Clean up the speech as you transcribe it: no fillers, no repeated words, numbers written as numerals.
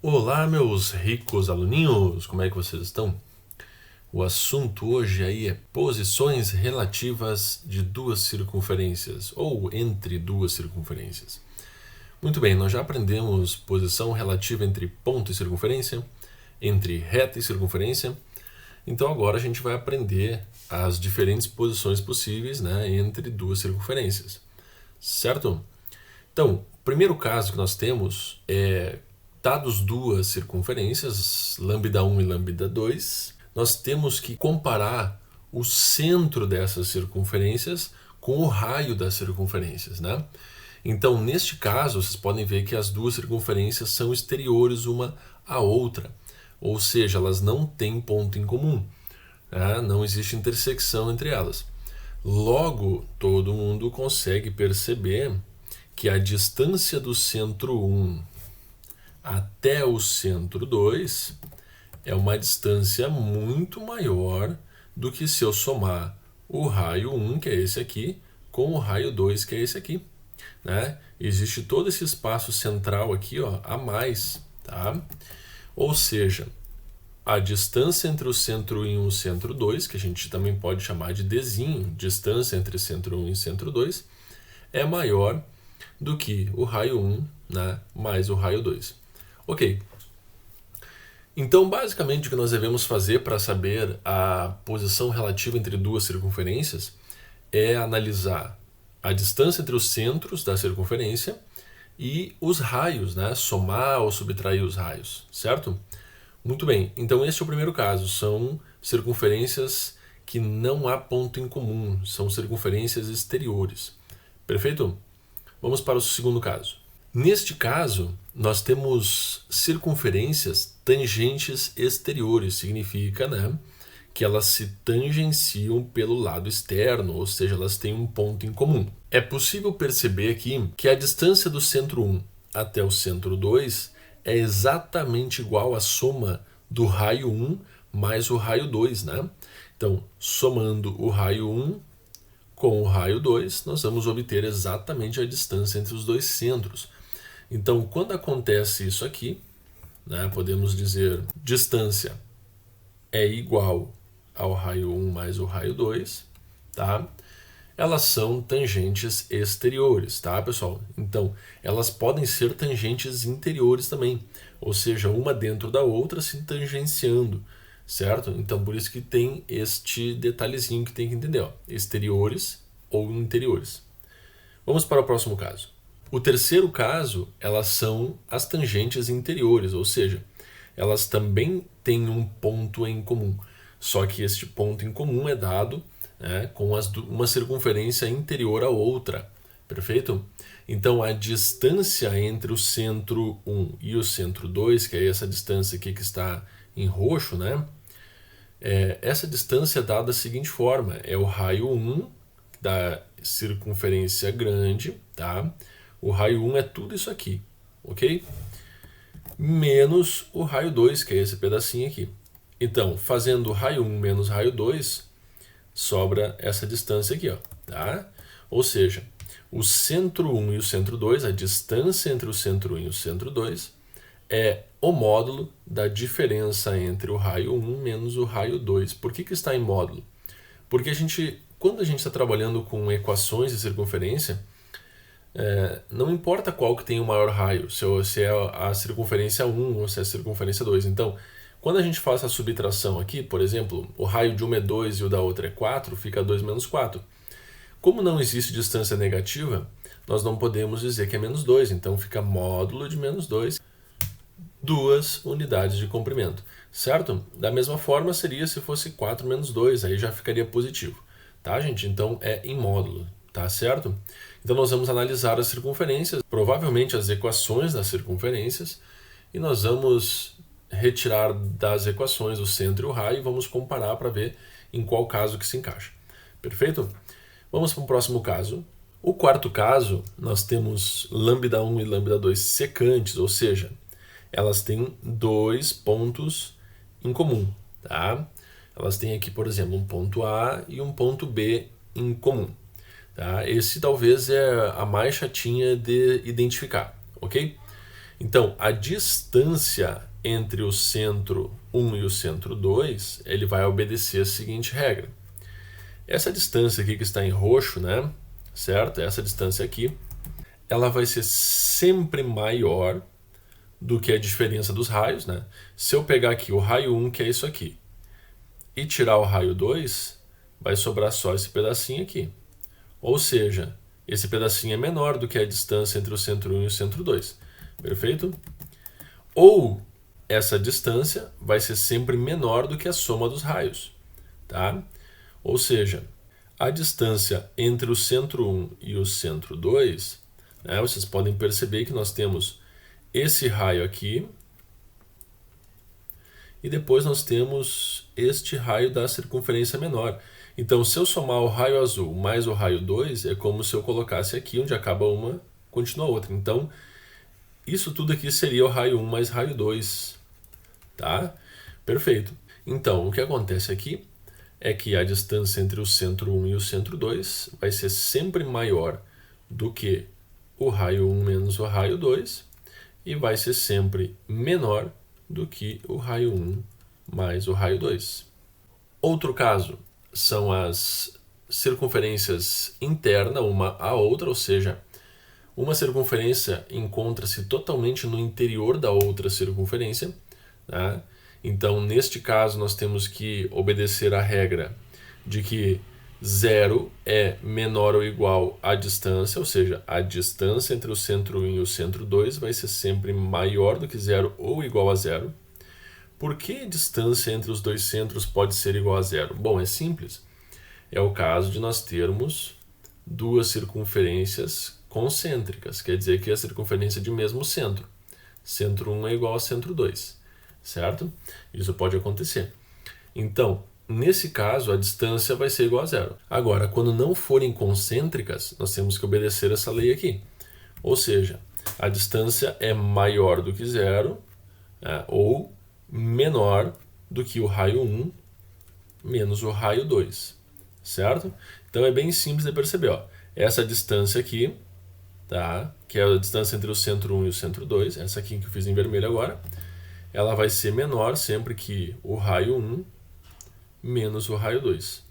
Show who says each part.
Speaker 1: Olá, meus ricos aluninhos, como é que vocês estão? O assunto hoje aí é posições relativas de duas circunferências, ou entre duas circunferências. Muito bem, nós já aprendemos posição relativa entre ponto e circunferência, entre reta e circunferência, então agora a gente vai aprender as diferentes posições possíveis, né, entre duas circunferências, certo? Então, o primeiro caso que nós temos é, dados duas circunferências, lambda 1 e lambda 2, nós temos que comparar o centro dessas circunferências com o raio das circunferências, né? Então, neste caso, vocês podem ver que as duas circunferências são exteriores uma à outra, ou seja, elas não têm ponto em comum, né? Não existe intersecção entre elas. Logo, todo mundo consegue perceber que a distância do centro 1 até o centro 2 é uma distância muito maior do que se eu somar o raio 1, que é esse aqui, com o raio 2, que é esse aqui, né? Existe todo esse espaço central aqui, ó, a mais, tá? Ou seja, a distância entre o centro 1 e o centro 2, que a gente também pode chamar de Dzinho, distância entre centro 1 e centro 2, é maior do que o raio 1, né, mais o raio 2. Ok. Então, basicamente, o que nós devemos fazer para saber a posição relativa entre duas circunferências é analisar a distância entre os centros da circunferência e os raios, né, somar ou subtrair os raios, certo? Muito bem, então este é o primeiro caso, são circunferências que não há ponto em comum, são circunferências exteriores. Perfeito? Vamos para o segundo caso. Neste caso, nós temos circunferências tangentes exteriores, significa, né, que elas se tangenciam pelo lado externo, ou seja, elas têm um ponto em comum. É possível perceber aqui que a distância do centro 1 até o centro 2 é exatamente igual à soma do raio 1 mais o raio 2, né? Então, somando o raio 1 com o raio 2, nós vamos obter exatamente a distância entre os dois centros. Então, quando acontece isso aqui, né, podemos dizer distância é igual ao raio 1 mais o raio 2, tá? Elas são tangentes exteriores, tá, pessoal? Então, elas podem ser tangentes interiores também, ou seja, uma dentro da outra se tangenciando, certo? Então, por isso que tem este detalhezinho que tem que entender, ó, exteriores ou interiores. Vamos para o próximo caso. O terceiro caso, elas são as tangentes interiores, ou seja, elas também têm um ponto em comum, só que este ponto em comum é dado, né, com uma circunferência interior à outra, perfeito? Então a distância entre o centro 1 e o centro 2, que é essa distância aqui que está em roxo, né? Essa distância é dada da seguinte forma, é o raio 1 da circunferência grande, tá? O raio 1 é tudo isso aqui, ok? Menos o raio 2, que é esse pedacinho aqui. Então, fazendo raio 1 menos raio 2, sobra essa distância aqui, ó, tá? Ou seja, o centro 1 e o centro 2, a distância entre o centro 1 e o centro 2, é o módulo da diferença entre o raio 1 menos o raio 2. Por que está em módulo? Porque quando a gente está trabalhando com equações de circunferência, não importa qual que tem o maior raio, se é a circunferência 1 ou se é a circunferência 2. Então, quando a gente faz a subtração aqui, por exemplo, o raio de uma é 2 e o da outra é 4, fica 2 menos 4. Como não existe distância negativa, nós não podemos dizer que é menos 2, então fica módulo de menos 2, duas unidades de comprimento, certo? Da mesma forma seria se fosse 4 menos 2, aí já ficaria positivo, tá, gente? Então é em módulo, tá certo? Então nós vamos analisar as circunferências, provavelmente as equações das circunferências, e nós vamos retirar das equações o centro e o raio e vamos comparar para ver em qual caso que se encaixa. Perfeito? Vamos para o próximo caso. O quarto caso, nós temos lambda 1 e lambda 2 secantes, ou seja, elas têm dois pontos em comum, tá? Elas têm aqui, por exemplo, um ponto A e um ponto B em comum. Tá? Esse talvez é a mais chatinha de identificar, ok? Então, a distância entre o centro 1 e o centro 2, ele vai obedecer a seguinte regra. Essa distância aqui que está em roxo, né? Certo? Essa distância aqui, ela vai ser sempre maior do que a diferença dos raios, né? Se eu pegar aqui o raio 1, que é isso aqui, e tirar o raio 2, vai sobrar só esse pedacinho aqui. Ou seja, esse pedacinho é menor do que a distância entre o centro 1 e o centro 2. Perfeito? Ou essa distância vai ser sempre menor do que a soma dos raios. Tá? Ou seja, a distância entre o centro 1 e o centro 2, né, vocês podem perceber que nós temos esse raio aqui, e depois nós temos este raio da circunferência menor. Então, se eu somar o raio azul mais o raio 2, é como se eu colocasse aqui, onde acaba uma, continua a outra. Então, isso tudo aqui seria o raio 1 mais raio 2. Tá? Perfeito. Então, o que acontece aqui é que a distância entre o centro 1 e o centro 2 vai ser sempre maior do que o raio 1 menos o raio 2 e vai ser sempre menor do que o raio 1 mais o raio 2. Outro caso são as circunferências internas uma à outra, ou seja, uma circunferência encontra-se totalmente no interior da outra circunferência. Tá? Então, neste caso, nós temos que obedecer à regra de que 0 é menor ou igual à distância, ou seja, a distância entre o centro 1 e o centro 2 vai ser sempre maior do que 0 ou igual a 0. Por que a distância entre os dois centros pode ser igual a 0? Bom, é simples. É o caso de nós termos duas circunferências concêntricas, quer dizer que a circunferência de mesmo centro. Centro 1 é igual a centro 2, certo? Isso pode acontecer. Então, nesse caso, a distância vai ser igual a 0. Agora, quando não forem concêntricas, nós temos que obedecer essa lei aqui. Ou seja, a distância é maior do que 0, ou menor do que o raio 1 menos o raio 2, certo? Então é bem simples de perceber, ó. Essa distância aqui, tá? Que é a distância entre o centro 1 e o centro 2, essa aqui que eu fiz em vermelho agora, ela vai ser menor sempre que o raio 1 menos o raio 2.